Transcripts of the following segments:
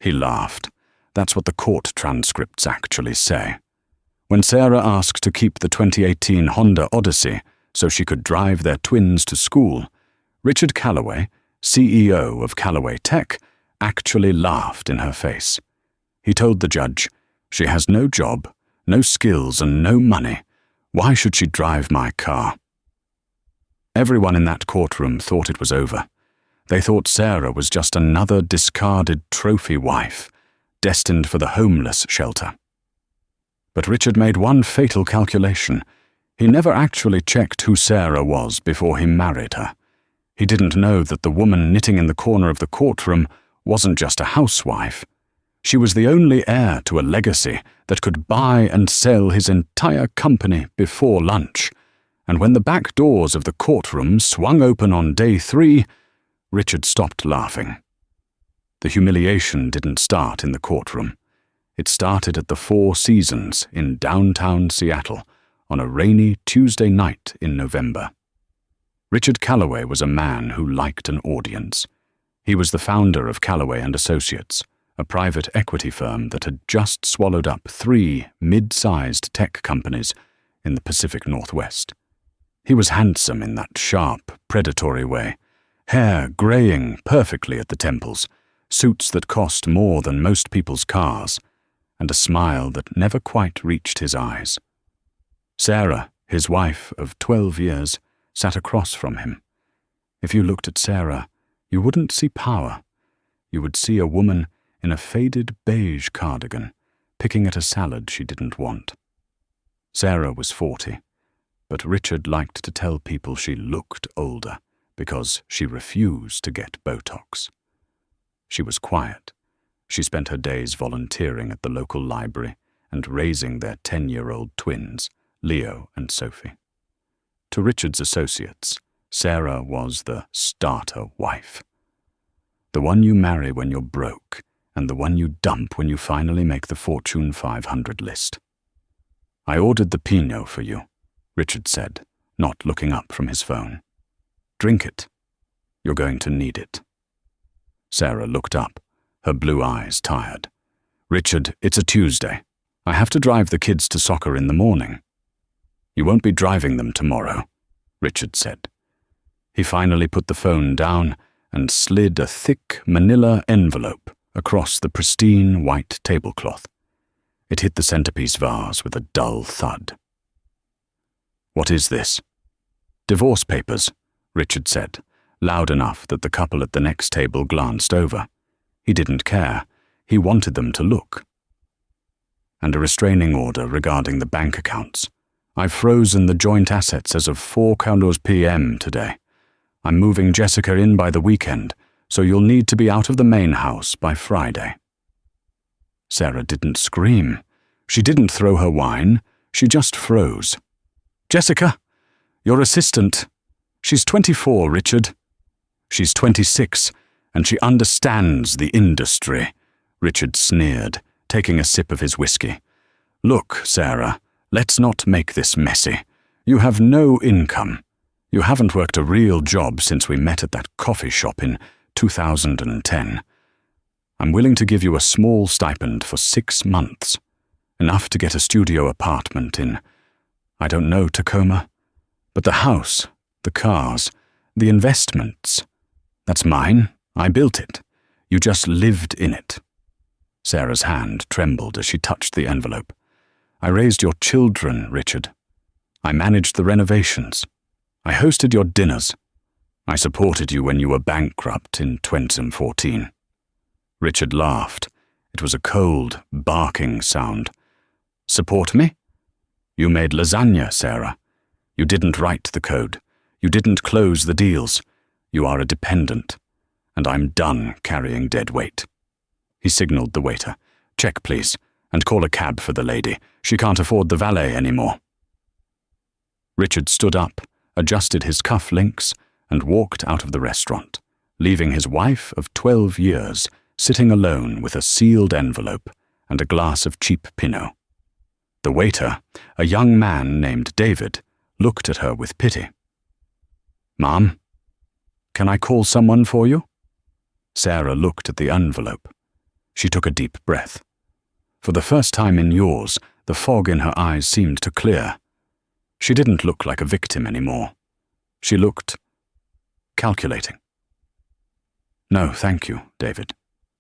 He laughed. That's what the court transcripts actually say. When Sarah asked to keep the 2018 Honda Odyssey so she could drive their twins to school, Richard Callaway, CEO of Callaway Tech, actually laughed in her face. He told the judge, "She has no job, no skills, and no money. Why should she drive my car?" Everyone in that courtroom thought it was over. They thought Sarah was just another discarded trophy wife, destined for the homeless shelter. But Richard made one fatal calculation. He never actually checked who Sarah was before he married her. He didn't know that the woman knitting in the corner of the courtroom wasn't just a housewife. She was the only heir to a legacy that could buy and sell his entire company before lunch. And when the back doors of the courtroom swung open on day 3, Richard stopped laughing. The humiliation didn't start in the courtroom. It started at the Four Seasons in downtown Seattle on a rainy Tuesday night in November. Richard Callaway was a man who liked an audience. He was the founder of Callaway & Associates, a private equity firm that had just swallowed up 3 mid-sized tech companies in the Pacific Northwest. He was handsome in that sharp, predatory way, hair graying perfectly at the temples, suits that cost more than most people's cars, and a smile that never quite reached his eyes. Sarah, his wife of 12 years, sat across from him. If you looked at Sarah, you wouldn't see power. You would see a woman in a faded beige cardigan, picking at a salad she didn't want. Sarah was 40, but Richard liked to tell people she looked older because she refused to get Botox. She was quiet. She spent her days volunteering at the local library and raising their 10-year-old twins, Leo and Sophie. To Richard's associates, Sarah was the starter wife. The one you marry when you're broke, and the one you dump when you finally make the Fortune 500 list. "I ordered the Pinot for you," Richard said, not looking up from his phone. "Drink it. You're going to need it." Sarah looked up, her blue eyes tired. "Richard, it's a Tuesday. I have to drive the kids to soccer in the morning." "You won't be driving them tomorrow," Richard said. He finally put the phone down and slid a thick manila envelope across the pristine white tablecloth. It hit the centerpiece vase with a dull thud. "What is this?" "Divorce papers," Richard said, loud enough that the couple at the next table glanced over. He didn't care. He wanted them to look. "And a restraining order regarding the bank accounts. I've frozen the joint assets as of 4 p.m. today. I'm moving Jessica in by the weekend, so you'll need to be out of the main house by Friday." Sarah didn't scream. She didn't throw her wine. She just froze. "Jessica, your assistant. She's 24, Richard." "She's 26, and she understands the industry," Richard sneered, taking a sip of his whiskey. "Look, Sarah, let's not make this messy. You have no income. You haven't worked a real job since we met at that coffee shop in 2010. I'm willing to give you a small stipend for 6 months, enough to get a studio apartment in, I don't know, Tacoma. But the house, the cars, the investments, that's mine. I built it. You just lived in it." Sarah's hand trembled as she touched the envelope. "I raised your children, Richard. I managed the renovations. I hosted your dinners. I supported you when you were bankrupt in 2014. Richard laughed. It was a cold, barking sound. "Support me? You made lasagna, Sarah. You didn't write the code. You didn't close the deals. You are a dependent. And I'm done carrying dead weight." He signaled the waiter. "Check, please, and call a cab for the lady. She can't afford the valet anymore." Richard stood up, adjusted his cuff links, and walked out of the restaurant, leaving his wife of 12 years sitting alone with a sealed envelope and a glass of cheap Pinot. The waiter, a young man named David, looked at her with pity. "Mom, can I call someone for you?" Sarah looked at the envelope. She took a deep breath. For the first time in years, the fog in her eyes seemed to clear. She didn't look like a victim anymore. She looked calculating. "No, thank you, David,"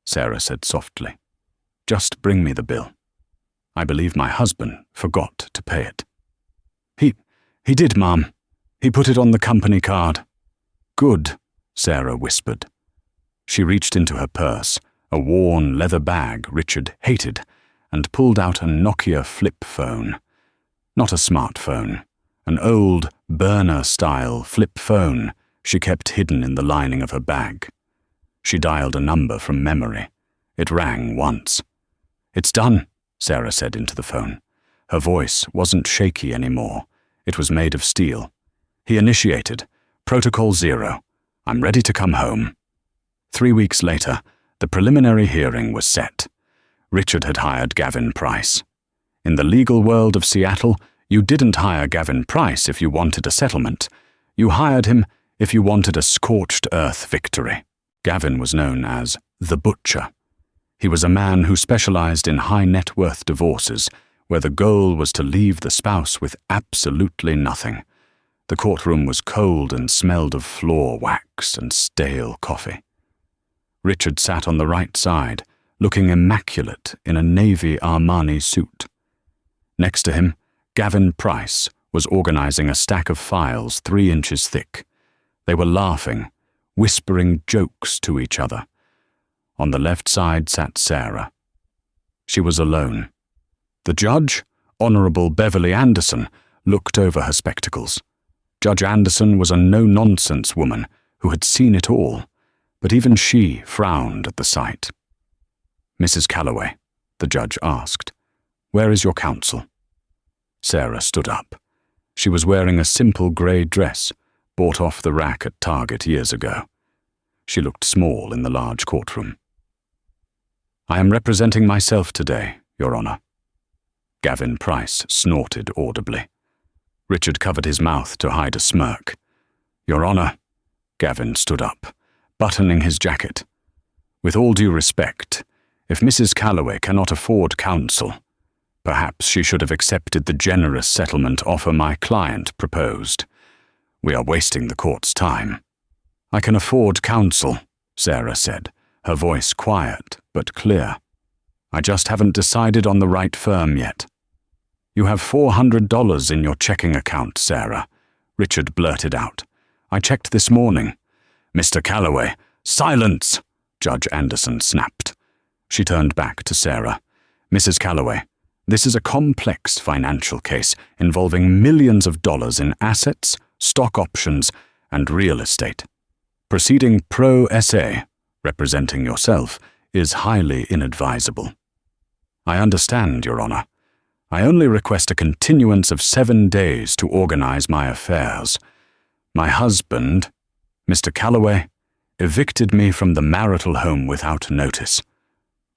Sarah said softly. "Just bring me the bill. I believe my husband forgot to pay it." He did, Ma'am. He put it on the company card." "Good," Sarah whispered. She reached into her purse, a worn leather bag Richard hated, and pulled out a Nokia flip phone. Not a smartphone, an old burner-style flip phone she kept hidden in the lining of her bag. She dialed a number from memory. It rang once. "It's done," Sarah said into the phone. Her voice wasn't shaky anymore. It was made of steel. He initiated. "Protocol 0. I'm ready to come home." 3 weeks later, the preliminary hearing was set. Richard had hired Gavin Price. In the legal world of Seattle, you didn't hire Gavin Price if you wanted a settlement. You hired him if you wanted a scorched earth victory. Gavin was known as the Butcher. He was a man who specialized in high-net-worth divorces, where the goal was to leave the spouse with absolutely nothing. The courtroom was cold and smelled of floor wax and stale coffee. Richard sat on the right side, looking immaculate in a navy Armani suit. Next to him, Gavin Price was organizing a stack of files 3 inches thick. They were laughing, whispering jokes to each other. On the left side sat Sarah. She was alone. The judge, Honorable Beverly Anderson, looked over her spectacles. Judge Anderson was a no-nonsense woman who had seen it all, but even she frowned at the sight. "Mrs. Calloway," the judge asked, "where is your counsel?" Sarah stood up. She was wearing a simple grey dress, bought off the rack at Target years ago. She looked small in the large courtroom. "I am representing myself today, Your Honor." Gavin Price snorted audibly. Richard covered his mouth to hide a smirk. "Your Honor," Gavin stood up, buttoning his jacket. "With all due respect, if Mrs. Calloway cannot afford counsel, perhaps she should have accepted the generous settlement offer my client proposed. We are wasting the court's time." "I can afford counsel," Sarah said, her voice quiet but clear. "I just haven't decided on the right firm yet." "You have $400 in your checking account, Sarah," Richard blurted out. "I checked this morning." "Mr. Calloway, silence!" Judge Anderson snapped. She turned back to Sarah. "Mrs. Calloway, this is a complex financial case involving millions of dollars in assets, stock options, and real estate. Proceeding pro se, representing yourself, is highly inadvisable." "I understand, Your Honor. I only request a continuance of 7 days to organize my affairs. My husband, Mr. Calloway, evicted me from the marital home without notice.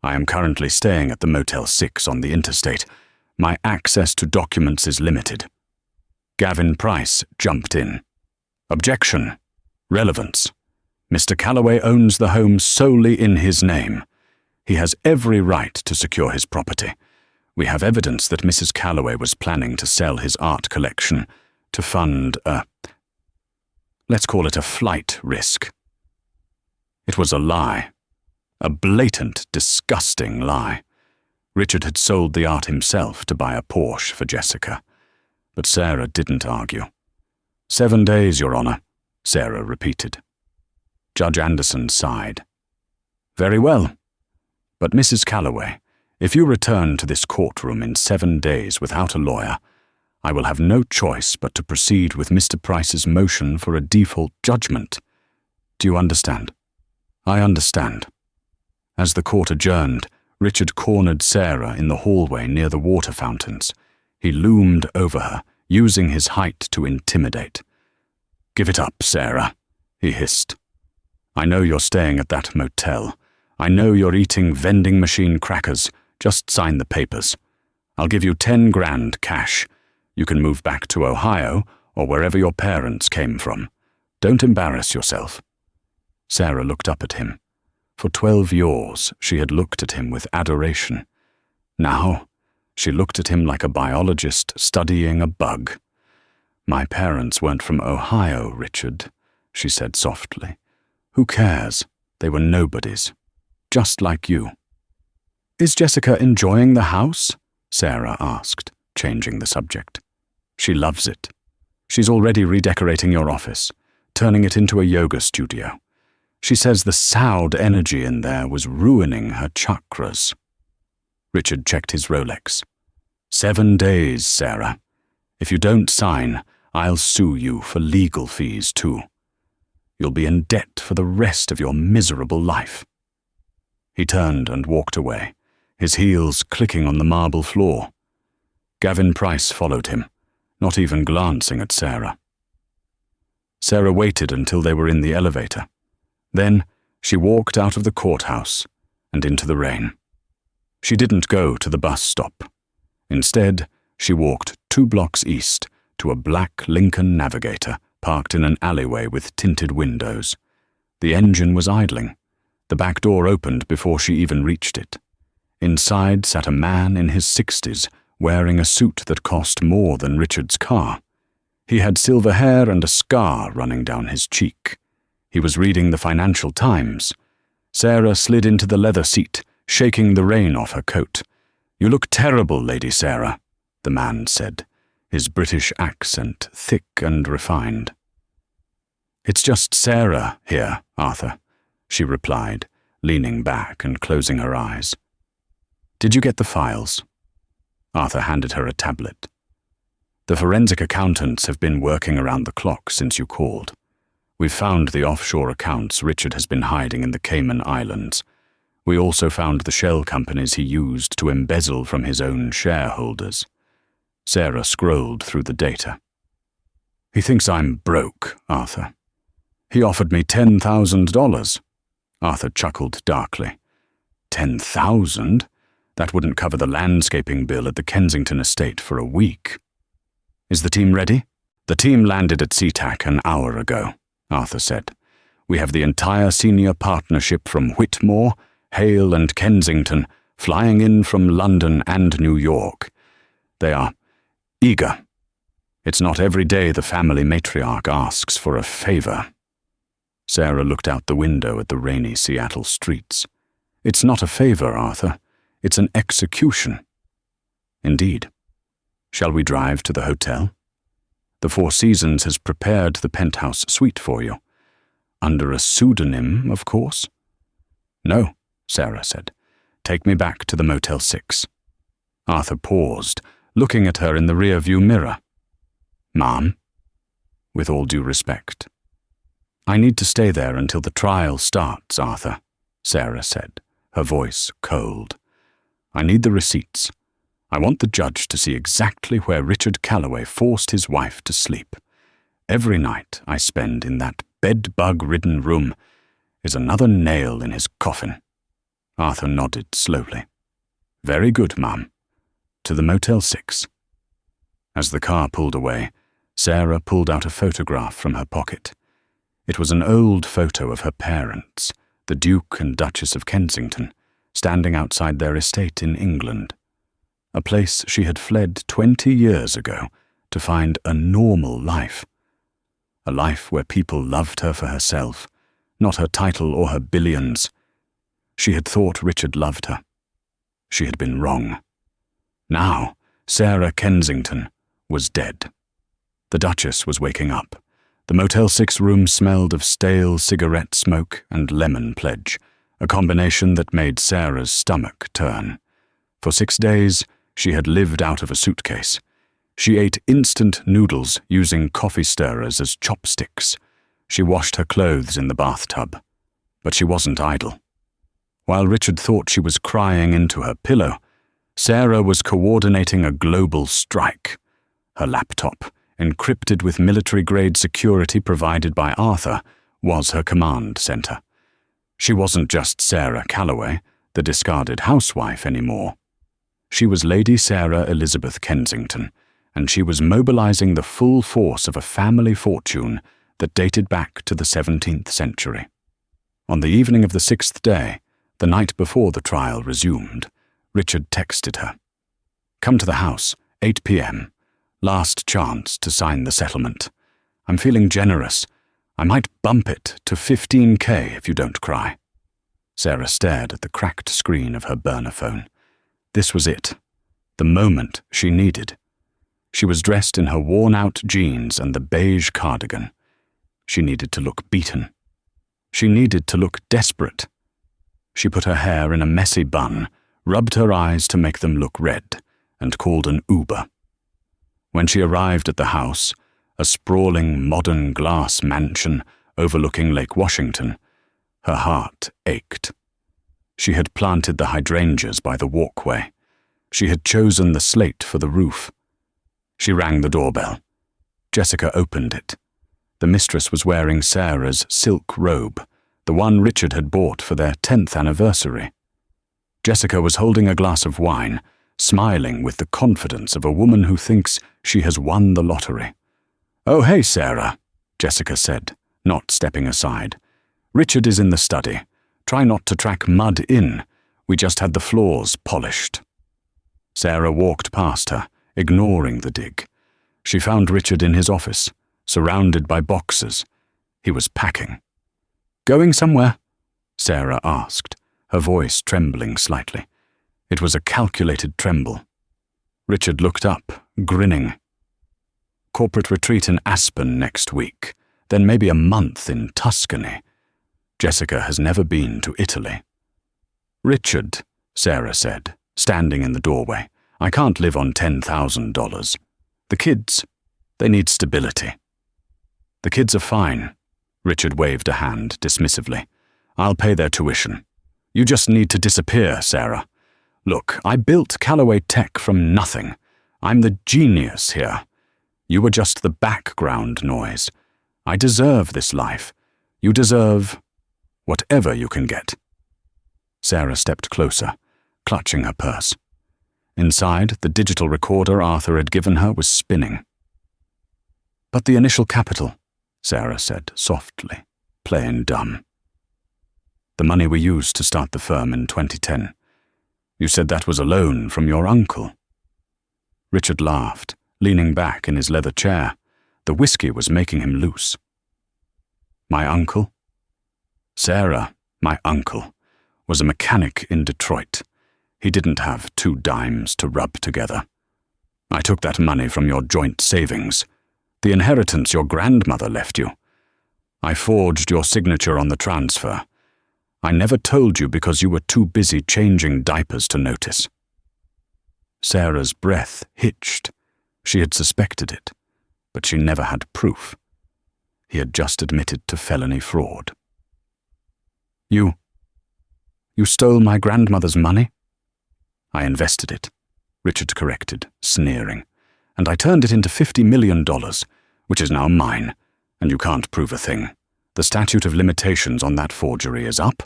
I am currently staying at the Motel 6 on the interstate. My access to documents is limited." Gavin Price jumped in. "Objection. Relevance. Mr. Calloway owns the home solely in his name. He has every right to secure his property. We have evidence that Mrs. Calloway was planning to sell his art collection to fund let's call it a flight risk." It was a lie. A blatant, disgusting lie. Richard had sold the art himself to buy a Porsche for Jessica. But Sarah didn't argue. 7 days, Your Honor, Sarah repeated. Judge Anderson sighed. "Very well. But Mrs. Calloway, if you return to this courtroom in 7 days without a lawyer, I will have no choice but to proceed with Mr. Price's motion for a default judgment. Do you understand?" "I understand." As the court adjourned, Richard cornered Sarah in the hallway near the water fountains. He loomed over her, using his height to intimidate. "Give it up, Sarah," he hissed. "I know you're staying at that motel. I know you're eating vending machine crackers. Just sign the papers. I'll give you 10 grand cash. You can move back to Ohio or wherever your parents came from. Don't embarrass yourself." Sarah looked up at him. For 12 years, she had looked at him with adoration. Now, she looked at him like a biologist studying a bug. "My parents weren't from Ohio, Richard," she said softly. "Who cares? They were nobodies. Just like you." "Is Jessica enjoying the house?" Sarah asked, changing the subject. "She loves it. She's already redecorating your office, turning it into a yoga studio. She says the Saud energy in there was ruining her chakras." Richard checked his Rolex. 7 days, Sarah. If you don't sign, I'll sue you for legal fees too. You'll be in debt for the rest of your miserable life. He turned and walked away, his heels clicking on the marble floor. Gavin Price followed him, not even glancing at Sarah. Sarah waited until they were in the elevator. Then she walked out of the courthouse and into the rain. She didn't go to the bus stop. Instead, she walked 2 blocks east to a black Lincoln Navigator parked in an alleyway with tinted windows. The engine was idling. The back door opened before she even reached it. Inside sat a man in his 60s, wearing a suit that cost more than Richard's car. He had silver hair and a scar running down his cheek. He was reading the Financial Times. Sarah slid into the leather seat, shaking the rain off her coat. "You look terrible, Lady Sarah," the man said, his British accent thick and refined. "It's just Sarah here, Arthur," she replied, leaning back and closing her eyes. "Did you get the files?" Arthur handed her a tablet. "The forensic accountants have been working around the clock since you called. We've found the offshore accounts Richard has been hiding in the Cayman Islands. We also found the shell companies he used to embezzle from his own shareholders." Sarah scrolled through the data. "He thinks I'm broke, Arthur. He offered me $10,000. Arthur chuckled darkly. 10,000? That wouldn't cover the landscaping bill at the Kensington estate for a week. "Is the team ready?" "The team landed at SeaTac an hour ago," Arthur said. "We have the entire senior partnership from Whitmore, Hale and Kensington flying in from London and New York. They are eager. It's not every day the family matriarch asks for a favor." Sarah looked out the window at the rainy Seattle streets. "It's not a favor, Arthur. It's an execution." "Indeed. Shall we drive to the hotel? The Four Seasons has prepared the penthouse suite for you. Under a pseudonym, of course." "No," Sarah said. "Take me back to the Motel 6. Arthur paused, looking at her in the rear-view mirror. "Ma'am?" "With all due respect." "I need to stay there until the trial starts, Arthur," Sarah said, her voice cold. "I need the receipts. I want the judge to see exactly where Richard Calloway forced his wife to sleep. Every night I spend in that bed-bug-ridden room is another nail in his coffin." Arthur nodded slowly. "Very good, ma'am. To the Motel 6. As the car pulled away, Sarah pulled out a photograph from her pocket. It was an old photo of her parents, the Duke and Duchess of Kensington, standing outside their estate in England, a place she had fled 20 years ago to find a normal life, a life where people loved her for herself, not her title or her billions. She had thought Richard loved her. She had been wrong. Now, Sarah Kensington was dead. The Duchess was waking up. The Motel 6 room smelled of stale cigarette smoke and lemon pledge, a combination that made Sarah's stomach turn. For 6 days, she had lived out of a suitcase. She ate instant noodles using coffee stirrers as chopsticks. She washed her clothes in the bathtub. But she wasn't idle. While Richard thought she was crying into her pillow, Sarah was coordinating a global strike. Her laptop, encrypted with military-grade security provided by Arthur, was her command center. She wasn't just Sarah Calloway, the discarded housewife, anymore. She was Lady Sarah Elizabeth Kensington, and she was mobilizing the full force of a family fortune that dated back to the 17th century. On the evening of the 6th day, the night before the trial resumed, Richard texted her. "Come to the house, 8 p.m. Last chance to sign the settlement. I'm feeling generous. I might bump it to $15,000 if you don't cry." Sarah stared at the cracked screen of her burner phone. This was it, the moment she needed. She was dressed in her worn-out jeans and the beige cardigan. She needed to look beaten. She needed to look desperate. She put her hair in a messy bun, rubbed her eyes to make them look red, and called an Uber. When she arrived at the house, a sprawling modern glass mansion overlooking Lake Washington, her heart ached. She had planted the hydrangeas by the walkway. She had chosen the slate for the roof. She rang the doorbell. Jessica opened it. The mistress was wearing Sarah's silk robe, the one Richard had bought for their 10th anniversary. Jessica was holding a glass of wine, smiling with the confidence of a woman who thinks she has won the lottery. "Oh, hey, Sarah," Jessica said, not stepping aside. "Richard is in the study. Try not to track mud in. We just had the floors polished." Sarah walked past her, ignoring the dig. She found Richard in his office, surrounded by boxes. He was packing. "Going somewhere?" Sarah asked, her voice trembling slightly. It was a calculated tremble. Richard looked up, grinning. "Corporate retreat in Aspen next week, then maybe a month in Tuscany. Jessica has never been to Italy." "Richard," Sarah said, standing in the doorway, "I can't live on $10,000. The kids, they need stability." "The kids are fine." Richard waved a hand dismissively. "I'll pay their tuition. You just need to disappear, Sarah. Look, I built Callaway Tech from nothing. I'm the genius here. You were just the background noise. I deserve this life. You deserve whatever you can get." Sarah stepped closer, clutching her purse. Inside, the digital recorder Arthur had given her was spinning. "But the initial capital," Sarah said softly, playing dumb. "The money we used to start the firm in 2010. You said that was a loan from your uncle." Richard laughed, leaning back in his leather chair. The whiskey was making him loose. "My uncle?" "Sarah, my uncle, was a mechanic in Detroit. He didn't have 2 dimes to rub together. I took that money from your joint savings, the inheritance your grandmother left you. I forged your signature on the transfer. I never told you because you were too busy changing diapers to notice." Sarah's breath hitched. She had suspected it, but she never had proof. He had just admitted to felony fraud. You stole my grandmother's money?" "I invested it," Richard corrected, sneering, "and I turned it into $50 million, which is now mine, and you can't prove a thing. The statute of limitations on that forgery is up,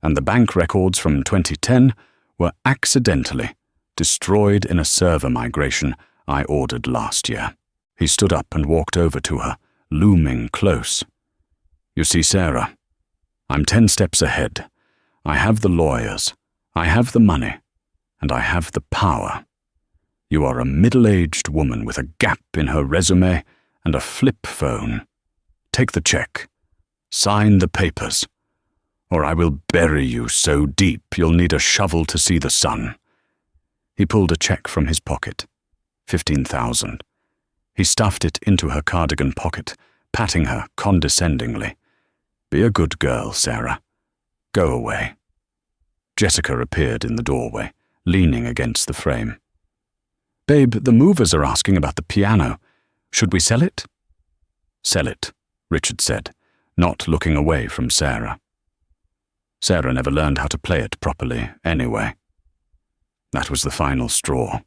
and the bank records from 2010 were accidentally destroyed in a server migration I ordered last year." He stood up and walked over to her, looming close. "You see, Sarah, I'm 10 steps ahead. I have the lawyers, I have the money, and I have the power. You are a middle-aged woman with a gap in her resume and a flip phone. Take the check. Sign the papers, or I will bury you so deep you'll need a shovel to see the sun." He pulled a check from his pocket. 15,000. He stuffed it into her cardigan pocket, patting her condescendingly. "Be a good girl, Sarah. Go away." Jessica appeared in the doorway, leaning against the frame. "Babe, the movers are asking about the piano. Should we sell it?" "Sell it," Richard said, not looking away from Sarah. Sarah never learned how to play it properly, anyway. That was the final straw.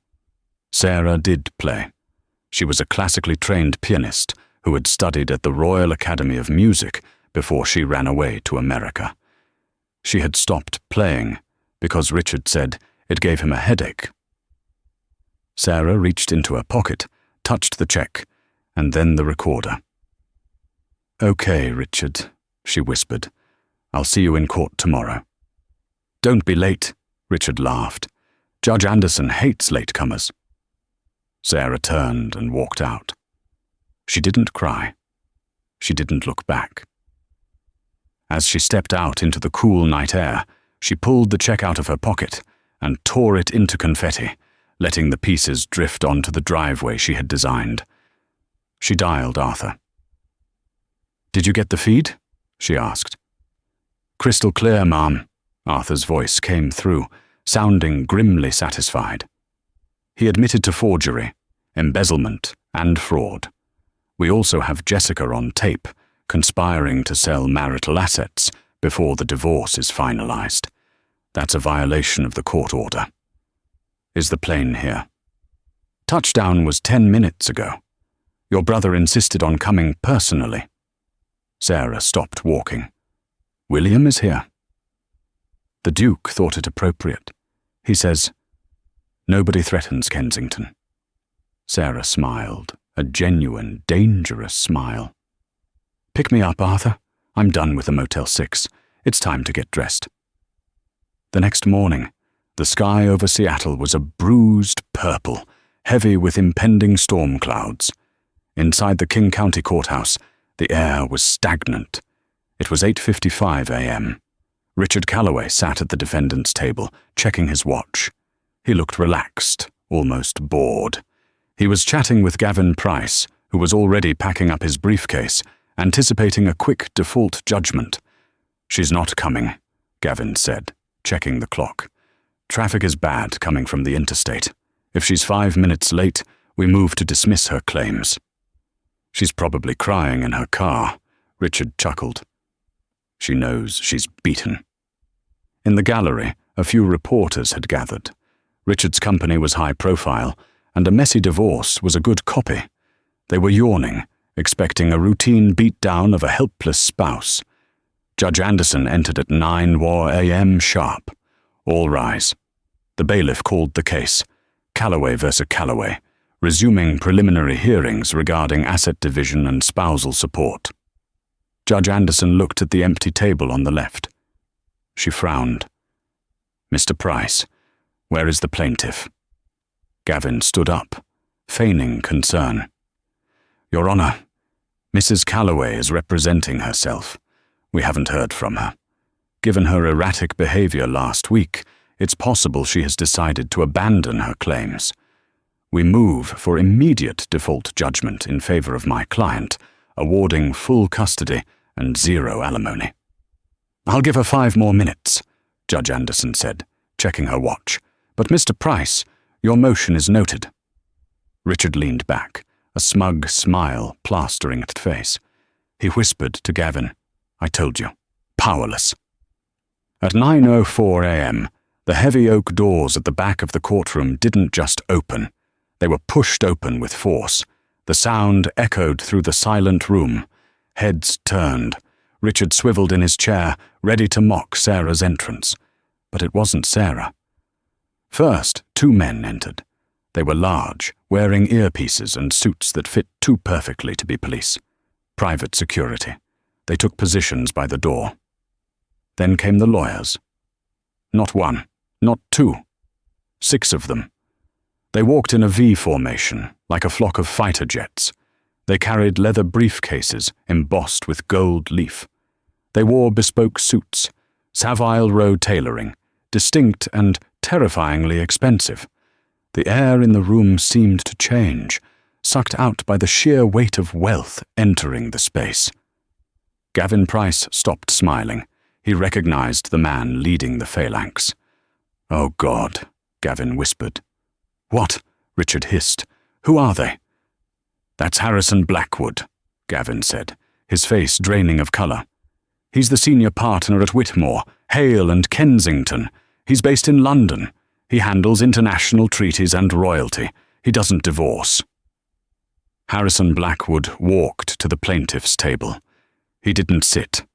Sarah did play. She was a classically trained pianist who had studied at the Royal Academy of Music before she ran away to America. She had stopped playing because Richard said it gave him a headache. Sarah reached into her pocket, touched the check, and then the recorder. "Okay, Richard," she whispered. I'll see you in court tomorrow." "Don't be late," Richard laughed. "Judge Anderson hates latecomers." Sarah turned and walked out. She didn't cry. She didn't look back. As she stepped out into the cool night air, she pulled the check out of her pocket and tore it into confetti, letting the pieces drift onto the driveway she had designed. She dialed Arthur. "Did you get the feed?" she asked. "Crystal clear, ma'am," Arthur's voice came through, sounding grimly satisfied. He admitted to forgery, embezzlement, and fraud. We also have Jessica on tape, conspiring to sell marital assets before the divorce is finalized. That's a violation of the court order. Is the plane here? Touchdown was 10 minutes ago. Your brother insisted on coming personally. Sarah stopped walking. William is here. The Duke thought it appropriate. He says, "Nobody threatens Kensington." Sarah smiled, a genuine, dangerous smile. "Pick me up, Arthur. I'm done with the Motel 6. It's time to get dressed." The next morning, the sky over Seattle was a bruised purple, heavy with impending storm clouds. Inside the King County Courthouse, the air was stagnant. It was 8:55 a.m. Richard Calloway sat at the defendant's table, checking his watch. He looked relaxed, almost bored. He was chatting with Gavin Price, who was already packing up his briefcase, anticipating a quick default judgment. "She's not coming," Gavin said, checking the clock. "Traffic is bad coming from the interstate. If she's 5 minutes late, we move to dismiss her claims." "She's probably crying in her car," Richard chuckled. "She knows she's beaten." In the gallery, a few reporters had gathered. Richard's company was high profile, and a messy divorce was a good copy. They were yawning, expecting a routine beatdown of a helpless spouse. Judge Anderson entered at 9 a.m. sharp. All rise. The bailiff called the case, Calloway versus Calloway, resuming preliminary hearings regarding asset division and spousal support. Judge Anderson looked at the empty table on the left. She frowned. "Mr. Price, where is the plaintiff?" Gavin stood up, feigning concern. "Your Honor, Mrs. Calloway is representing herself. We haven't heard from her. Given her erratic behavior last week, it's possible she has decided to abandon her claims. We move for immediate default judgment in favor of my client, awarding full custody and 0 alimony." "I'll give her 5 more minutes," Judge Anderson said, checking her watch. "But Mr. Price, your motion is noted." Richard leaned back, a smug smile plastering his face. He whispered to Gavin, "I told you, powerless." At 9:04 a.m., the heavy oak doors at the back of the courtroom didn't just open. They were pushed open with force. The sound echoed through the silent room. Heads turned. Richard swiveled in his chair, ready to mock Sarah's entrance. But it wasn't Sarah. First, 2 men entered. They were large, wearing earpieces and suits that fit too perfectly to be police. Private security. They took positions by the door. Then came the lawyers. Not 1, not 2. 6 of them. They walked in a V formation, like a flock of fighter jets. They carried leather briefcases embossed with gold leaf. They wore bespoke suits, Savile Row tailoring, distinct and terrifyingly expensive. The air in the room seemed to change, sucked out by the sheer weight of wealth entering the space. Gavin Price stopped smiling. He recognized the man leading the phalanx. "Oh God," Gavin whispered. "What?" Richard hissed. "Who are they?" "That's Harrison Blackwood," Gavin said, his face draining of color. "He's the senior partner at Whitmore, Hale and Kensington. He's based in London. He handles international treaties and royalty. He doesn't divorce." Harrison Blackwood walked to the plaintiff's table. He didn't sit.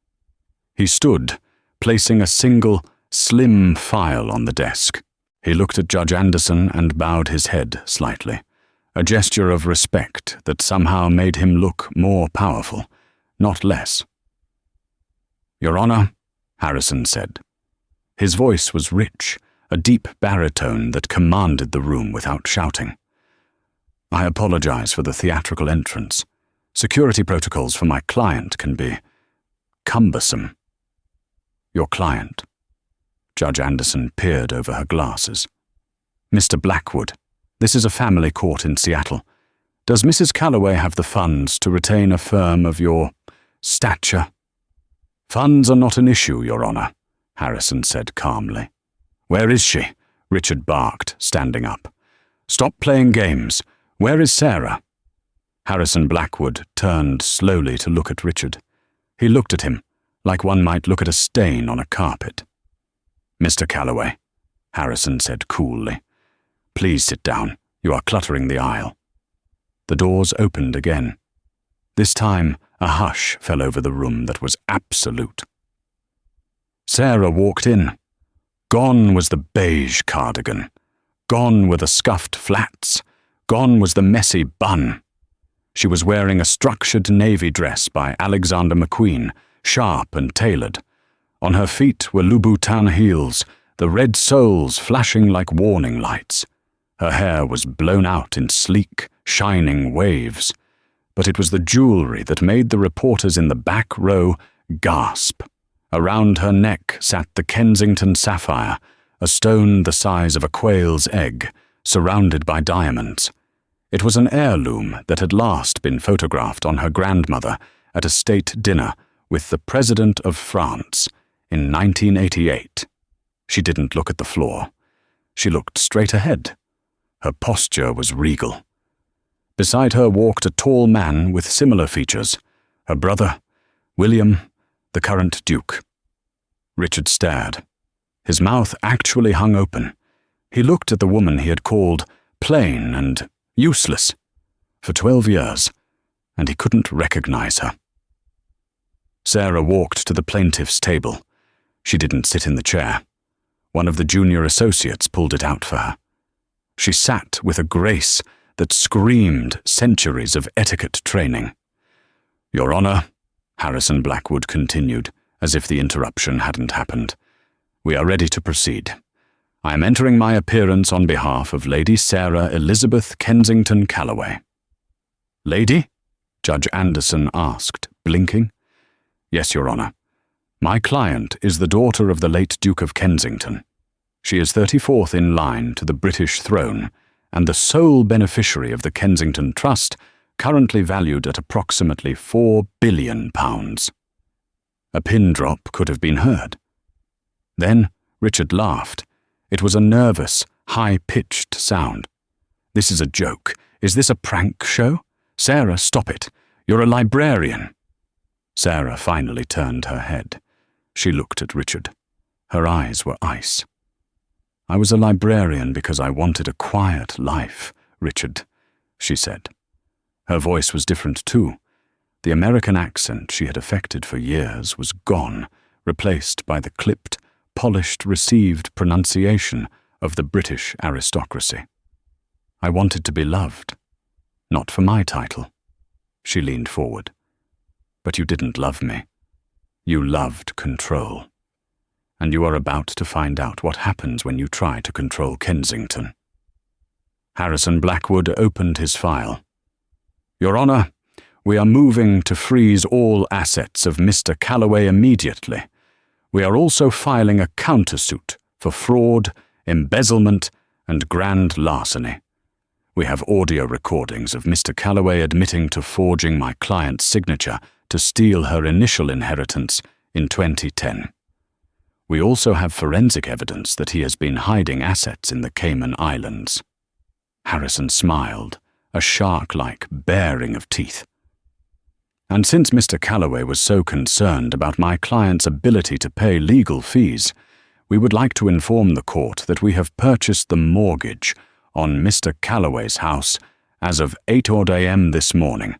He stood, placing a single, slim file on the desk. He looked at Judge Anderson and bowed his head slightly, a gesture of respect that somehow made him look more powerful, not less. "Your Honor," Harrison said. His voice was rich, a deep baritone that commanded the room without shouting. I apologize for the theatrical entrance. Security protocols for my client can be cumbersome. Your client. Judge Anderson peered over her glasses. Mr. Blackwood, this is a family court in Seattle. Does Mrs. Calloway have the funds to retain a firm of your stature? Funds are not an issue, Your Honor, Harrison said calmly. Where is she? Richard barked, standing up. Stop playing games. Where is Sarah? Harrison Blackwood turned slowly to look at Richard. He looked at him, like one might look at a stain on a carpet. Mr. Calloway, Harrison said coolly. Please sit down. You are cluttering the aisle. The doors opened again. This time, a hush fell over the room that was absolute. Sarah walked in. Gone was the beige cardigan. Gone were the scuffed flats. Gone was the messy bun. She was wearing a structured navy dress by Alexander McQueen, sharp and tailored. On her feet were Louboutin heels, the red soles flashing like warning lights. Her hair was blown out in sleek, shining waves, but it was the jewelry that made the reporters in the back row gasp. Around her neck sat the Kensington sapphire, a stone the size of a quail's egg, surrounded by diamonds. It was an heirloom that had last been photographed on her grandmother at a state dinner with the President of France in 1988. She didn't look at the floor. She looked straight ahead. Her posture was regal. Beside her walked a tall man with similar features, her brother, William, the current Duke. Richard stared. His mouth actually hung open. He looked at the woman he had called plain and useless for 12 years, and he couldn't recognize her. Sarah walked to the plaintiff's table. She didn't sit in the chair. One of the junior associates pulled it out for her. She sat with a grace that screamed centuries of etiquette training. Your Honor, Harrison Blackwood continued, as if the interruption hadn't happened. We are ready to proceed. I am entering my appearance on behalf of Lady Sarah Elizabeth Kensington Calloway. Lady? Judge Anderson asked, blinking. Yes, Your Honor. My client is the daughter of the late Duke of Kensington. She is 34th in line to the British throne and the sole beneficiary of the Kensington Trust, currently valued at approximately £4 billion. A pin drop could have been heard. Then Richard laughed. It was a nervous, high-pitched sound. This is a joke. Is this a prank show? Sarah, stop it. You're a librarian. Sarah finally turned her head. She looked at Richard. Her eyes were ice. I was a librarian because I wanted a quiet life, Richard, she said. Her voice was different too. The American accent she had affected for years was gone, replaced by the clipped, polished, received pronunciation of the British aristocracy. I wanted to be loved, not for my title. She leaned forward. But you didn't love me. You loved control. And you are about to find out what happens when you try to control Kensington. Harrison Blackwood opened his file. Your Honor, we are moving to freeze all assets of Mr. Calloway immediately. We are also filing a countersuit for fraud, embezzlement, and grand larceny. We have audio recordings of Mr. Calloway admitting to forging my client's signature to steal her initial inheritance in 2010. We also have forensic evidence that he has been hiding assets in the Cayman Islands. Harrison smiled, a shark-like baring of teeth. And since Mr. Calloway was so concerned about my client's ability to pay legal fees, we would like to inform the court that we have purchased the mortgage on Mr. Calloway's house as of 8 a.m. this morning.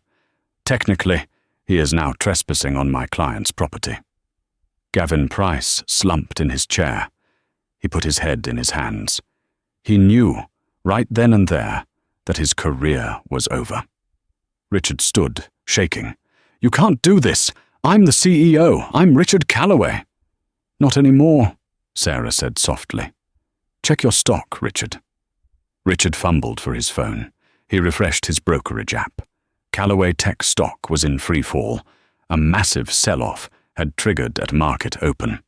Technically, he is now trespassing on my client's property. Gavin Price slumped in his chair. He put his head in his hands. He knew, right then and there, that his career was over. Richard stood, shaking. You can't do this. I'm the CEO. I'm Richard Calloway. Not anymore, Sarah said softly. Check your stock, Richard. Richard fumbled for his phone. He refreshed his brokerage app. Callaway Tech stock was in free fall. A massive sell-off had triggered at market open.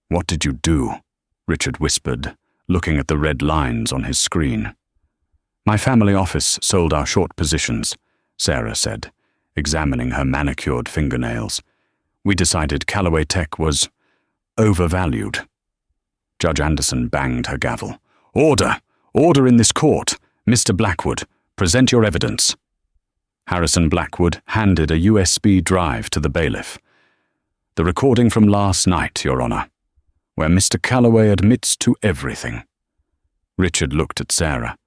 What did you do? Richard whispered, looking at the red lines on his screen. My family office sold our short positions, Sarah said, examining her manicured fingernails. We decided Callaway Tech was overvalued. Judge Anderson banged her gavel. Order! Order in this court! Mr. Blackwood, present your evidence. Harrison Blackwood handed a USB drive to the bailiff. The recording from last night, Your Honor, where Mr. Callaway admits to everything. Richard looked at Sarah.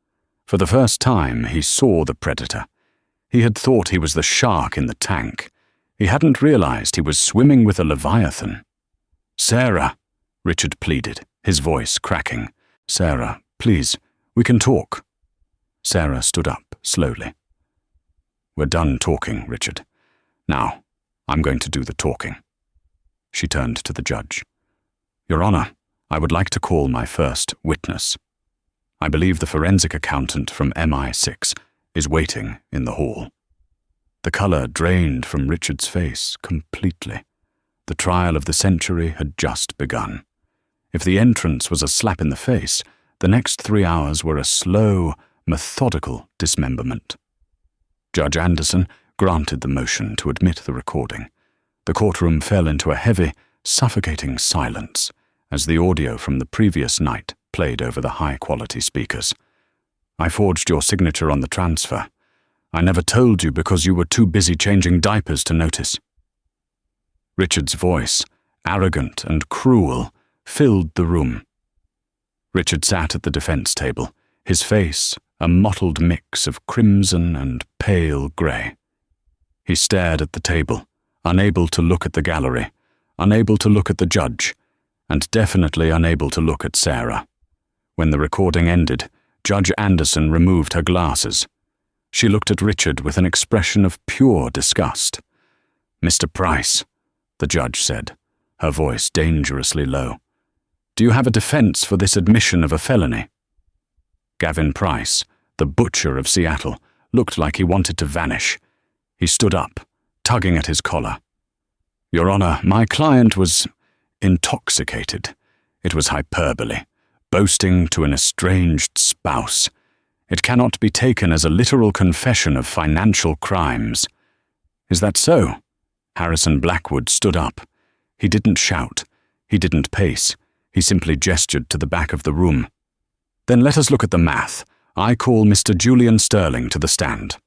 For the first time, he saw the predator. He had thought he was the shark in the tank. He hadn't realized he was swimming with a leviathan. Sarah, Richard pleaded, his voice cracking. Sarah, please, we can talk. Sarah stood up slowly. We're done talking, Richard. Now, I'm going to do the talking. She turned to the judge. Your Honor, I would like to call my first witness. I believe the forensic accountant from MI6 is waiting in the hall. The color drained from Richard's face completely. The trial of the century had just begun. If the entrance was a slap in the face, the next 3 hours were a slow, methodical dismemberment. Judge Anderson granted the motion to admit the recording. The courtroom fell into a heavy, suffocating silence as the audio from the previous night played over the high-quality speakers. I forged your signature on the transfer. I never told you because you were too busy changing diapers to notice. Richard's voice, arrogant and cruel, filled the room. Richard sat at the defense table, his face a mottled mix of crimson and pale grey. He stared at the table, unable to look at the gallery, unable to look at the judge, and definitely unable to look at Sarah. When the recording ended, Judge Anderson removed her glasses. She looked at Richard with an expression of pure disgust. Mr. Price, the judge said, her voice dangerously low. Do you have a defense for this admission of a felony? Gavin Price, the butcher of Seattle, looked like he wanted to vanish. He stood up, tugging at his collar. Your Honor, my client was intoxicated. It was hyperbole, boasting to an estranged spouse. It cannot be taken as a literal confession of financial crimes. Is that so? Harrison Blackwood stood up. He didn't shout. He didn't pace. He simply gestured to the back of the room. Then let us look at the math. I call Mr. Julian Sterling to the stand.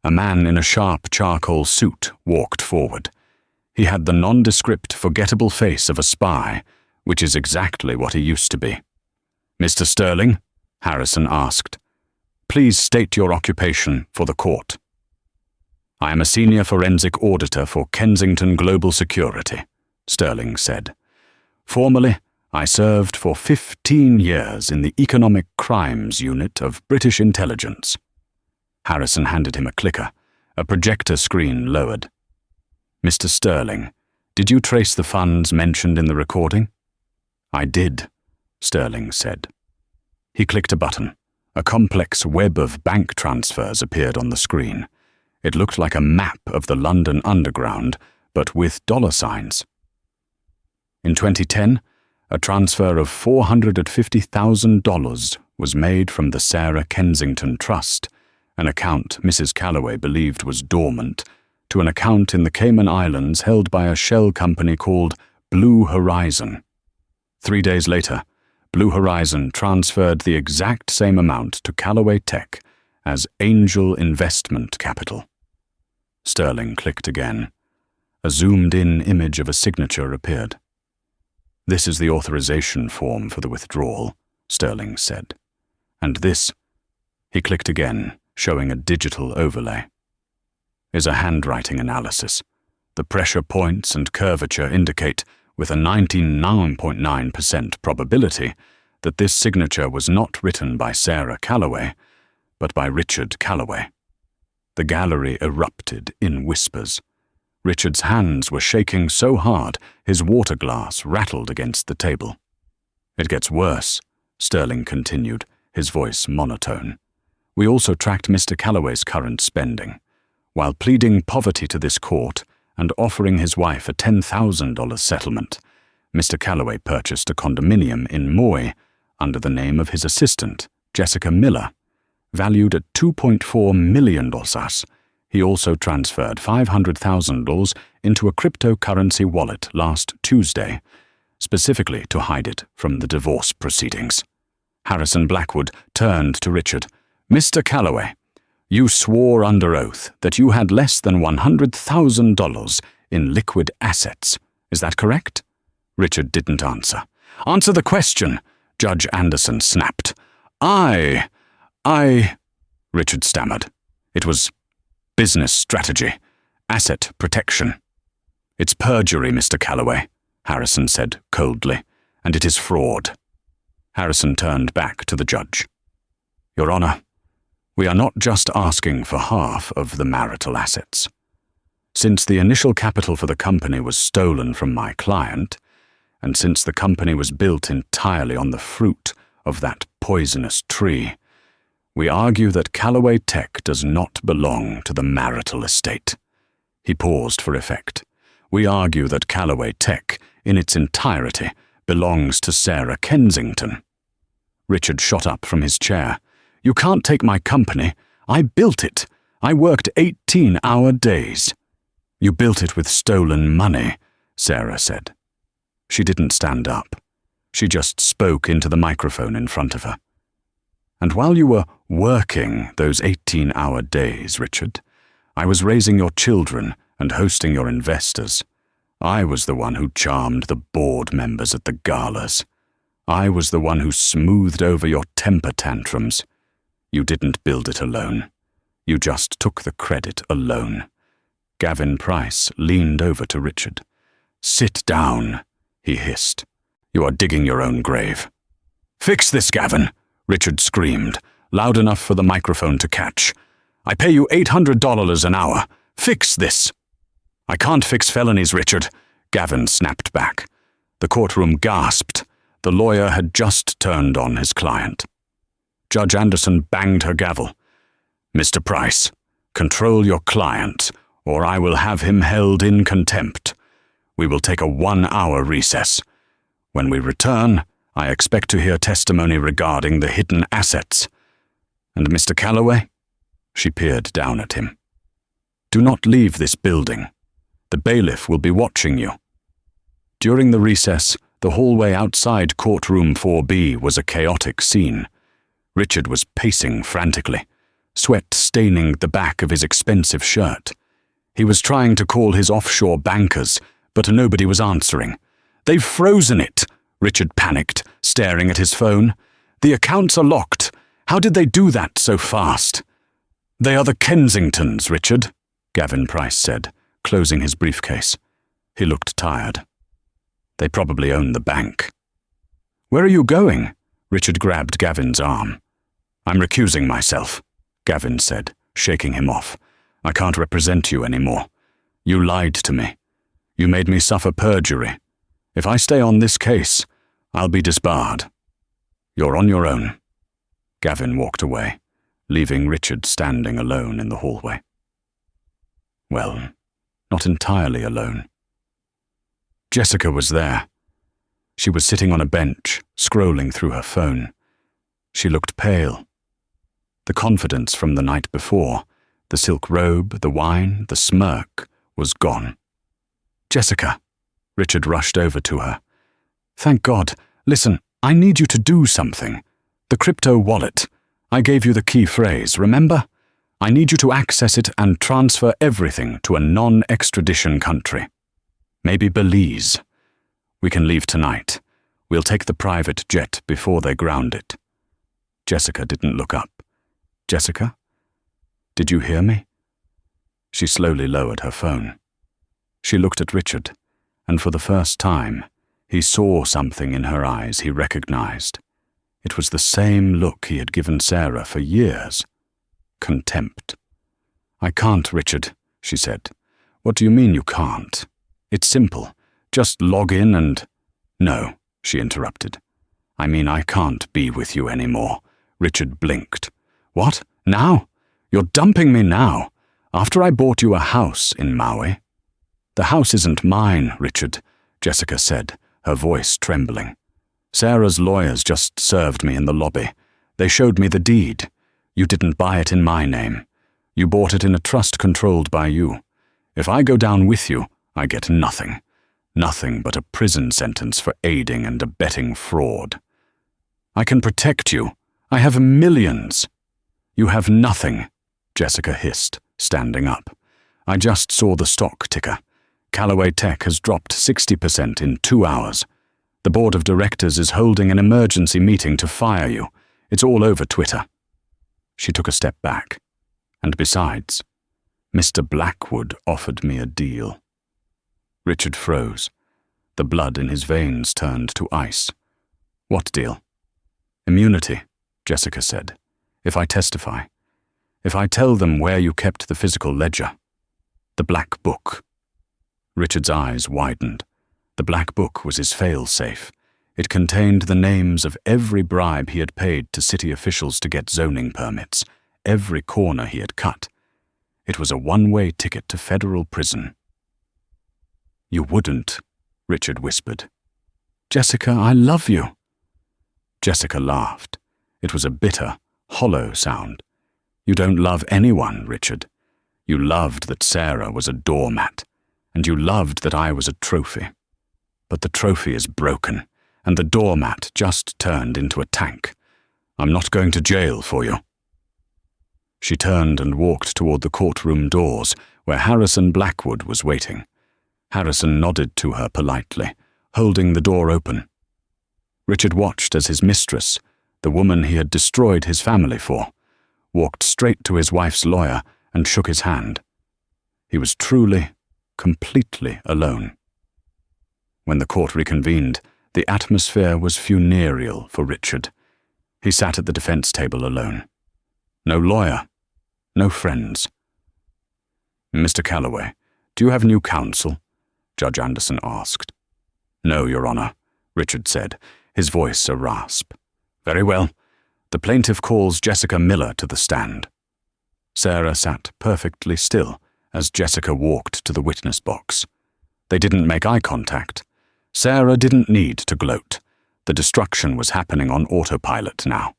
A man in a sharp charcoal suit walked forward. He had the nondescript, forgettable face of a spy, which is exactly what he used to be. Mr. Sterling, Harrison asked, please state your occupation for the court. I am a senior forensic auditor for Kensington Global Security, Sterling said. Formerly, I served for 15 years in the Economic Crimes Unit of British Intelligence. Harrison handed him a clicker. A projector screen lowered. Mr. Sterling, did you trace the funds mentioned in the recording? I did, Sterling said. He clicked a button. A complex web of bank transfers appeared on the screen. It looked like a map of the London Underground, but with dollar signs. In 2010, a transfer of $450,000 was made from the Sarah Kensington Trust, an account Mrs. Callaway believed was dormant, to an account in the Cayman Islands held by a shell company called Blue Horizon. 3 days later, Blue Horizon transferred the exact same amount to Callaway Tech as Angel Investment Capital. Sterling clicked again. A zoomed-in image of a signature appeared. This is the authorization form for the withdrawal, Sterling said. And this, he clicked again, showing a digital overlay, is a handwriting analysis. The pressure points and curvature indicate, with a 99.9% probability, that this signature was not written by Sarah Callaway, but by Richard Callaway. The gallery erupted in whispers. Richard's hands were shaking so hard his water glass rattled against the table. "It gets worse," Sterling continued, his voice monotone. "We also tracked Mr. Calloway's current spending. While pleading poverty to this court and offering his wife a $10,000 settlement, Mr. Calloway purchased a condominium in Moy under the name of his assistant, Jessica Miller, valued at $2.4 million. He also transferred $500,000 into a cryptocurrency wallet last Tuesday, specifically to hide it from the divorce proceedings." Harrison Blackwood turned to Richard. "Mr. Calloway, you swore under oath that you had less than $100,000 in liquid assets. Is that correct?" Richard didn't answer. "Answer the question," Judge Anderson snapped. I, Richard stammered. "It was business strategy, asset protection." "It's perjury, Mr. Calloway," Harrison said coldly, "and it is fraud." Harrison turned back to the judge. "Your Honor, we are not just asking for half of the marital assets. Since the initial capital for the company was stolen from my client, and since the company was built entirely on the fruit of that poisonous tree, we argue that Calloway Tech does not belong to the marital estate." He paused for effect. "We argue that Calloway Tech, in its entirety, belongs to Sarah Kensington." Richard shot up from his chair. "You can't take my company. I built it. I worked 18-hour days." "You built it with stolen money," Sarah said. She didn't stand up. She just spoke into the microphone in front of her. "And while you were working those 18-hour days, Richard, I was raising your children and hosting your investors. I was the one who charmed the board members at the galas. I was the one who smoothed over your temper tantrums. You didn't build it alone. You just took the credit alone." Gavin Price leaned over to Richard. "Sit down," he hissed. "You are digging your own grave." "Fix this, Gavin," Richard screamed, loud enough for the microphone to catch. "I pay you $800 an hour. Fix this." "I can't fix felonies, Richard," Gavin snapped back. The courtroom gasped. The lawyer had just turned on his client. Judge Anderson banged her gavel. "Mr. Price, control your client, or I will have him held in contempt. We will take a 1-hour recess. When we return, I expect to hear testimony regarding the hidden assets. And Mr. Calloway?" She peered down at him. "Do not leave this building. The bailiff will be watching you." During the recess, the hallway outside courtroom 4B was a chaotic scene. Richard was pacing frantically, sweat staining the back of his expensive shirt. He was trying to call his offshore bankers, but nobody was answering. "They've frozen it," Richard panicked, staring at his phone. "The accounts are locked. How did they do that so fast?" "They are the Kensingtons, Richard," Gavin Price said, closing his briefcase. He looked tired. "They probably own the bank." "Where are you going?" Richard grabbed Gavin's arm. "I'm recusing myself," Gavin said, shaking him off. "I can't represent you anymore. You lied to me. You made me suffer perjury. If I stay on this case, I'll be disbarred. You're on your own." Gavin walked away, leaving Richard standing alone in the hallway. Well, not entirely alone. Jessica was there. She was sitting on a bench, scrolling through her phone. She looked pale. The confidence from the night before, the silk robe, the wine, the smirk, was gone. "Jessica," Richard rushed over to her. "Thank God. Listen, I need you to do something. The crypto wallet. I gave you the key phrase, remember? I need you to access it and transfer everything to a non-extradition country. Maybe Belize. We can leave tonight. We'll take the private jet before they ground it." Jessica didn't look up. "Jessica? Did you hear me?" She slowly lowered her phone. She looked at Richard, and for the first time, he saw something in her eyes he recognized. It was the same look he had given Sarah for years. Contempt. "I can't, Richard," she said. What do you mean you can't? It's simple. Just log in and— No, she interrupted. I mean I can't be with you anymore. Richard blinked. What? Now? You're dumping me now, after I bought you a house in Maui? The house isn't mine, Richard, Jessica said, her voice trembling. Sarah's lawyers just served me in the lobby. They showed me the deed. You didn't buy it in my name. You bought it in a trust controlled by you. If I go down with you, I get nothing. Nothing but a prison sentence for aiding and abetting fraud. I can protect you. I have millions. You have nothing, Jessica hissed, standing up. I just saw the stock ticker. Callaway Tech has dropped 60% in 2 hours. The board of directors is holding an emergency meeting to fire you. It's all over Twitter. She took a step back. And besides, Mr. Blackwood offered me a deal. Richard froze. The blood in his veins turned to ice. What deal? Immunity, Jessica said. If I testify. If I tell them where you kept the physical ledger. The black book. Richard's eyes widened. The black book was his fail-safe. It contained the names of every bribe he had paid to city officials to get zoning permits, every corner he had cut. It was a one-way ticket to federal prison. You wouldn't, Richard whispered. Jessica, I love you. Jessica laughed. It was a bitter, hollow sound. You don't love anyone, Richard. You loved that Sarah was a doormat, and you loved that I was a trophy. But the trophy is broken, and the doormat just turned into a tank. I'm not going to jail for you. She turned and walked toward the courtroom doors, where Harrison Blackwood was waiting. Harrison nodded to her politely, holding the door open. Richard watched as his mistress, the woman he had destroyed his family for, walked straight to his wife's lawyer and shook his hand. He was truly, completely alone. When the court reconvened, the atmosphere was funereal for Richard. He sat at the defense table alone. No lawyer, no friends. Mr. Callaway, do you have new counsel? Judge Anderson asked. No, Your Honor, Richard said, his voice a rasp. Very well. The plaintiff calls Jessica Miller to the stand. Sarah sat perfectly still as Jessica walked to the witness box. They didn't make eye contact. Sarah didn't need to gloat. The destruction was happening on autopilot now.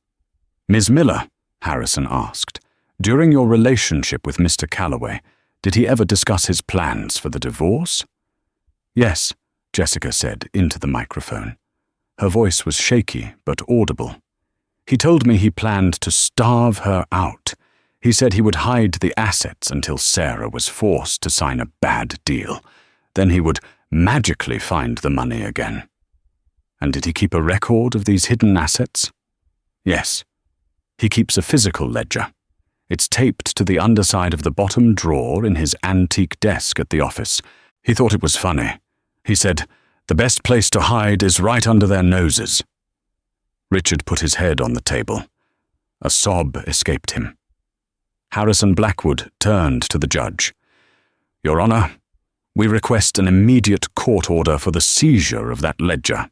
Ms. Miller, Harrison asked, during your relationship with Mr. Callaway, did he ever discuss his plans for the divorce? Yes, Jessica said into the microphone. Her voice was shaky but audible. He told me he planned to starve her out. He said he would hide the assets until Sarah was forced to sign a bad deal. Then he would magically find the money again. And did he keep a record of these hidden assets? Yes. He keeps a physical ledger. It's taped to the underside of the bottom drawer in his antique desk at the office. He thought it was funny. He said, "The best place to hide is right under their noses." Richard put his head on the table. A sob escaped him. Harrison Blackwood turned to the judge. Your Honor, we request an immediate court order for the seizure of that ledger.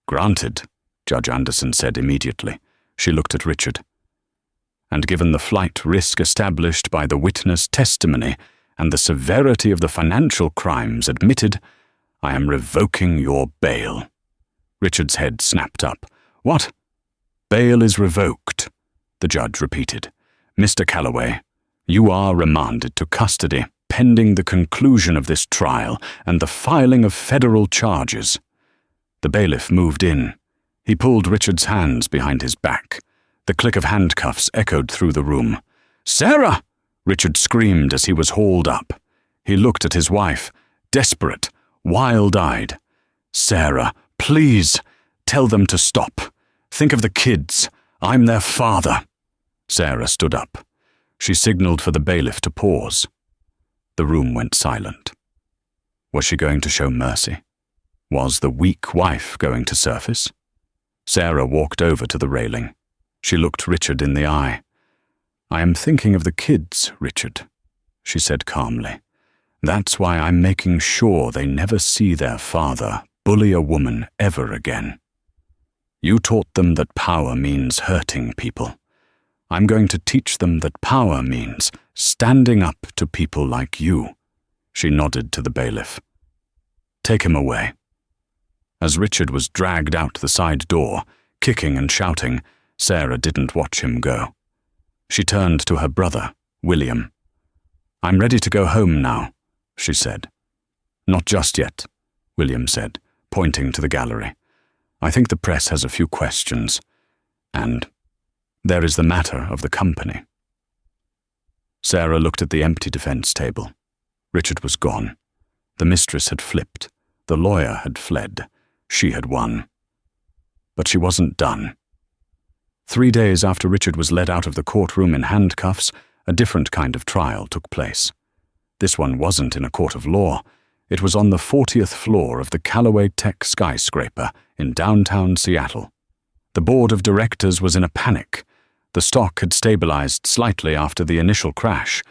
Granted, Judge Anderson said immediately. She looked at Richard. And given the flight risk established by the witness testimony and the severity of the financial crimes admitted, I am revoking your bail. Richard's head snapped up. What? Bail is revoked, the judge repeated. Mr. Callaway, you are remanded to custody pending the conclusion of this trial and the filing of federal charges. The bailiff moved in. He pulled Richard's hands behind his back. The click of handcuffs echoed through the room. Sarah! Richard screamed as he was hauled up. He looked at his wife, desperate, wild-eyed. Sarah, please, tell them to stop. Think of the kids. I'm their father. Sarah stood up. She signaled for the bailiff to pause. The room went silent. Was she going to show mercy? Was the weak wife going to surface? Sarah walked over to the railing. She looked Richard in the eye. I am thinking of the kids, Richard, she said calmly. That's why I'm making sure they never see their father bully a woman ever again. You taught them that power means hurting people. I'm going to teach them that power means standing up to people like you." She nodded to the bailiff. "Take him away." As Richard was dragged out the side door, kicking and shouting, Sarah didn't watch him go. She turned to her brother, William. "I'm ready to go home now," she said. "Not just yet," William said, pointing to the gallery. "I think the press has a few questions. And there is the matter of the company." Sarah looked at the empty defense table. Richard was gone. The mistress had flipped. The lawyer had fled. She had won. But she wasn't done. 3 days after Richard was led out of the courtroom in handcuffs, a different kind of trial took place. This one wasn't in a court of law. It was on the 40th floor of the Callaway Tech skyscraper in downtown Seattle. The board of directors was in a panic. The stock had stabilized slightly after the initial crash,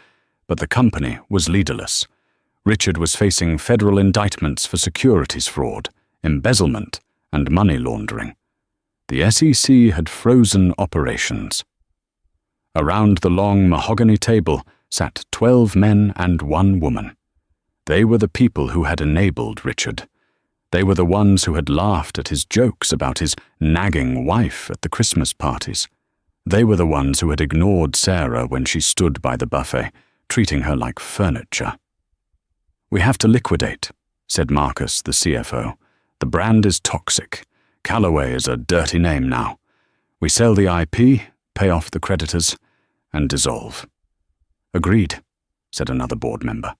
but the company was leaderless. Richard was facing federal indictments for securities fraud, embezzlement, and money laundering. The SEC had frozen operations. Around the long mahogany table sat 12 men and 1 woman. They were the people who had enabled Richard. They were the ones who had laughed at his jokes about his nagging wife at the Christmas parties. They were the ones who had ignored Sarah when she stood by the buffet, treating her like furniture. "We have to liquidate," said Marcus, the CFO. "The brand is toxic. Callaway is a dirty name now. We sell the IP, pay off the creditors, and dissolve." "Agreed," said another board member.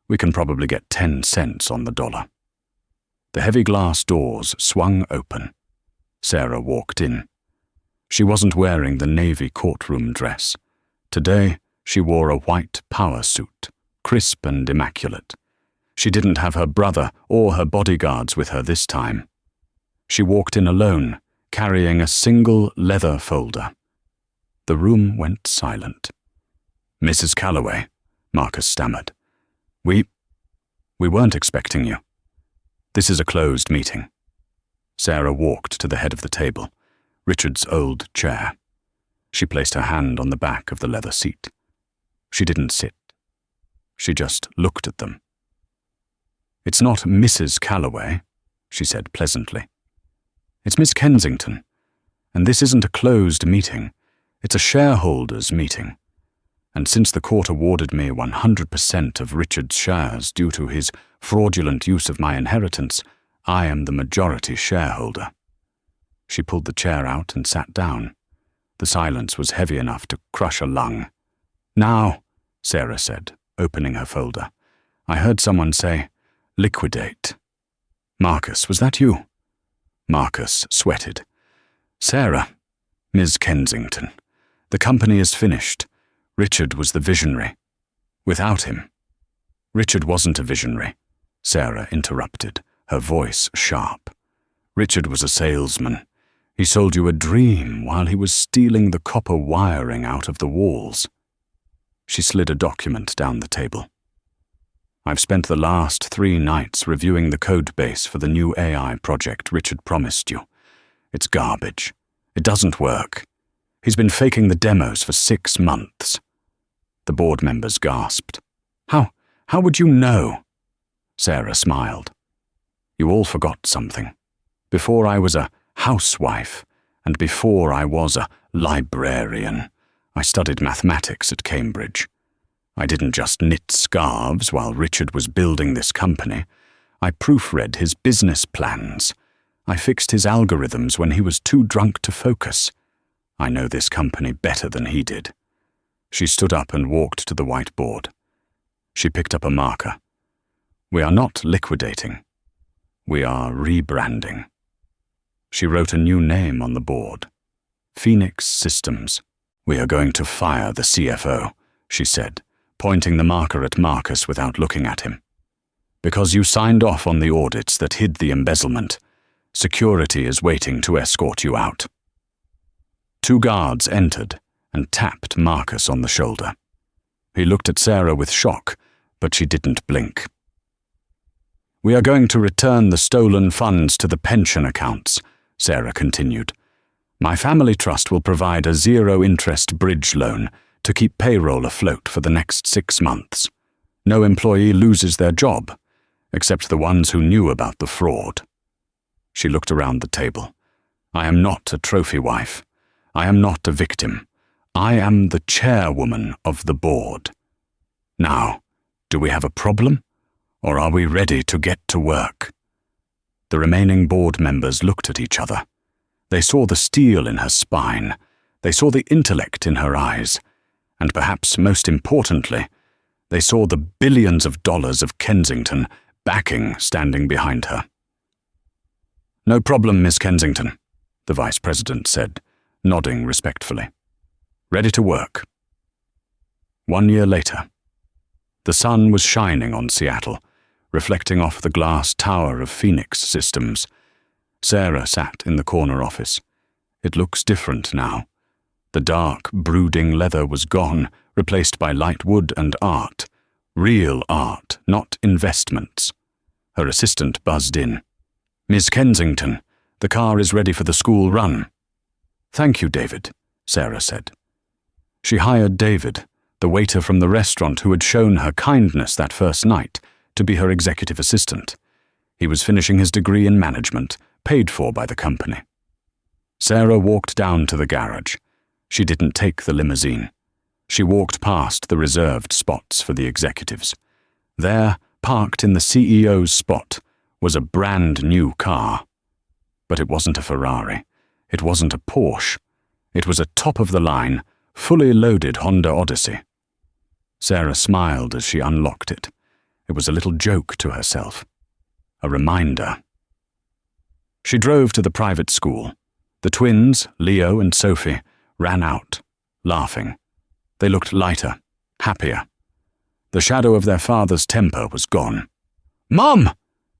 "We can probably get 10 cents on the dollar." The heavy glass doors swung open. Sarah walked in. She wasn't wearing the navy courtroom dress. Today, she wore a white power suit, crisp and immaculate. She didn't have her brother or her bodyguards with her this time. She walked in alone, carrying a single leather folder. The room went silent. "Mrs. Callaway," Marcus stammered. We weren't expecting you. This is a closed meeting." Sarah walked to the head of the table, Richard's old chair. She placed her hand on the back of the leather seat. She didn't sit. She just looked at them. "It's not Mrs. Callaway," she said pleasantly. "It's Miss Kensington, and this isn't a closed meeting. It's a shareholders' meeting. And since the court awarded me 100% of Richard's shares due to his fraudulent use of my inheritance, I am the majority shareholder." She pulled the chair out and sat down. The silence was heavy enough to crush a lung. "Now," Sarah said, opening her folder, "I heard someone say, 'liquidate.' Marcus, was that you?" Marcus sweated. "Sarah, Ms. Kensington, the company is finished. Richard was the visionary. Without him—" "Richard wasn't a visionary," Sarah interrupted, her voice sharp. "Richard was a salesman. He sold you a dream while he was stealing the copper wiring out of the walls." She slid a document down the table. "I've spent the last 3 nights reviewing the code base for the new AI project Richard promised you. It's garbage. It doesn't work. He's been faking the demos for 6 months. The board members gasped. How would you know?" Sarah smiled. "You all forgot something. Before I was a housewife, and before I was a librarian, I studied mathematics at Cambridge. I didn't just knit scarves while Richard was building this company. I proofread his business plans. I fixed his algorithms when he was too drunk to focus. I know this company better than he did." She stood up and walked to the whiteboard. She picked up a marker. "We are not liquidating. We are rebranding." She wrote a new name on the board. Phoenix Systems. "We are going to fire the CFO," she said, pointing the marker at Marcus without looking at him. "Because you signed off on the audits that hid the embezzlement. Security is waiting to escort you out." 2 guards entered and tapped Marcus on the shoulder. He looked at Sarah with shock, but she didn't blink. "We are going to return the stolen funds to the pension accounts," Sarah continued. "My family trust will provide a zero-interest bridge loan to keep payroll afloat for the next 6 months. No employee loses their job, except the ones who knew about the fraud." She looked around the table. "I am not a trophy wife. I am not a victim. I am the chairwoman of the board. Now, do we have a problem, or are we ready to get to work?" The remaining board members looked at each other. They saw the steel in her spine. They saw the intellect in her eyes. And perhaps most importantly, they saw the billions of dollars of Kensington backing standing behind her. "No problem, Miss Kensington," the vice president said, nodding respectfully. "Ready to work." 1 year later, the sun was shining on Seattle, reflecting off the glass tower of Phoenix Systems. Sarah sat in the corner office. It looks different now. The dark, brooding leather was gone, replaced by light wood and art. Real art, not investments. Her assistant buzzed in. "Miss Kensington, the car is ready for the school run." "Thank you, David," Sarah said. She hired David, the waiter from the restaurant who had shown her kindness that first night, to be her executive assistant. He was finishing his degree in management, paid for by the company. Sarah walked down to the garage. She didn't take the limousine. She walked past the reserved spots for the executives. There, parked in the CEO's spot, was a brand new car. But it wasn't a Ferrari. It wasn't a Porsche. It was a top-of-the-line, fully loaded Honda Odyssey. Sarah smiled as she unlocked it. It was a little joke to herself. A reminder. She drove to the private school. The twins, Leo and Sophie, ran out, laughing. They looked lighter, happier. The shadow of their father's temper was gone. "Mom!"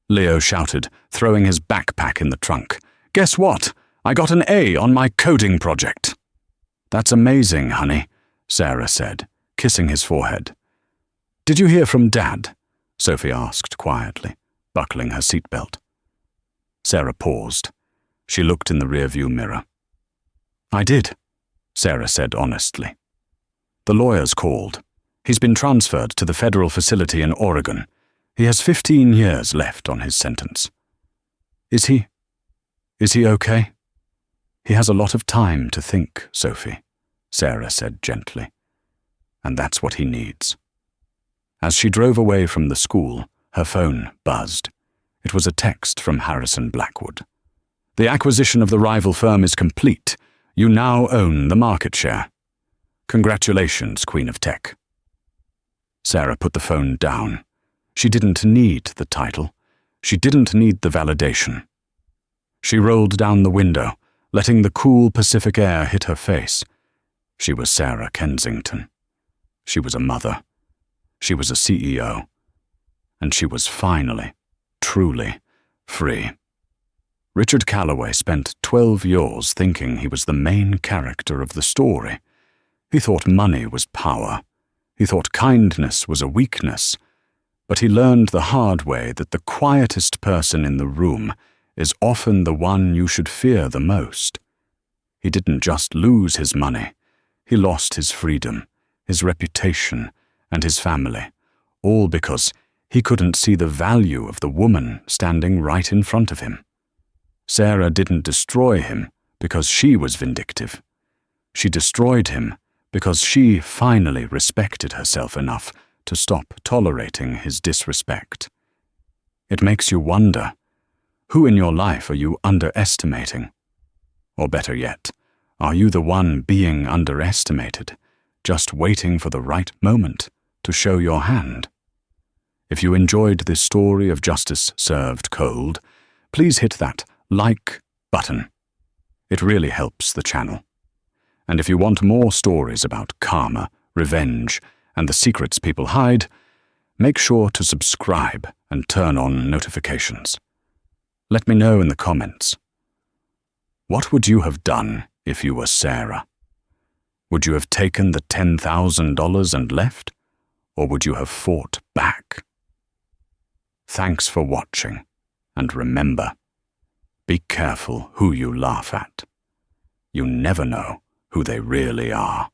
Leo shouted, throwing his backpack in the trunk. "Guess what? I got an A on my coding project." "That's amazing, honey," Sarah said, kissing his forehead. "Did you hear from Dad?" Sophie asked quietly, buckling her seatbelt. Sarah paused. She looked in the rearview mirror. "I did," Sarah said honestly. "The lawyer's called. He's been transferred to the federal facility in Oregon. He has 15 years left on his sentence." Is he okay?" "He has a lot of time to think, Sophie," Sarah said gently. "And that's what he needs." As she drove away from the school, her phone buzzed. It was a text from Harrison Blackwood. "The acquisition of the rival firm is complete. You now own the market share. Congratulations, Queen of Tech." Sarah put the phone down. She didn't need the title. She didn't need the validation. She rolled down the window, letting the cool Pacific air hit her face. She was Sarah Kensington. She was a mother. She was a CEO. And she was finally, truly, free. Richard Calloway spent 12 years thinking he was the main character of the story. He thought money was power. He thought kindness was a weakness. But he learned the hard way that the quietest person in the room is often the one you should fear the most. He didn't just lose his money. He lost his freedom, his reputation, and his family, all because he couldn't see the value of the woman standing right in front of him. Sarah didn't destroy him because she was vindictive. She destroyed him because she finally respected herself enough to stop tolerating his disrespect. It makes you wonder, who in your life are you underestimating? Or better yet, are you the one being underestimated, just waiting for the right moment to show your hand? If you enjoyed this story of justice served cold, please hit that like button. It really helps the channel. And if you want more stories about karma, revenge, and the secrets people hide, make sure to subscribe and turn on notifications. Let me know in the comments. What would you have done if you were Sarah? Would you have taken the $10,000 and left? or would you have fought back? Thanks for watching, and remember, be careful who you laugh at. You never know who they really are.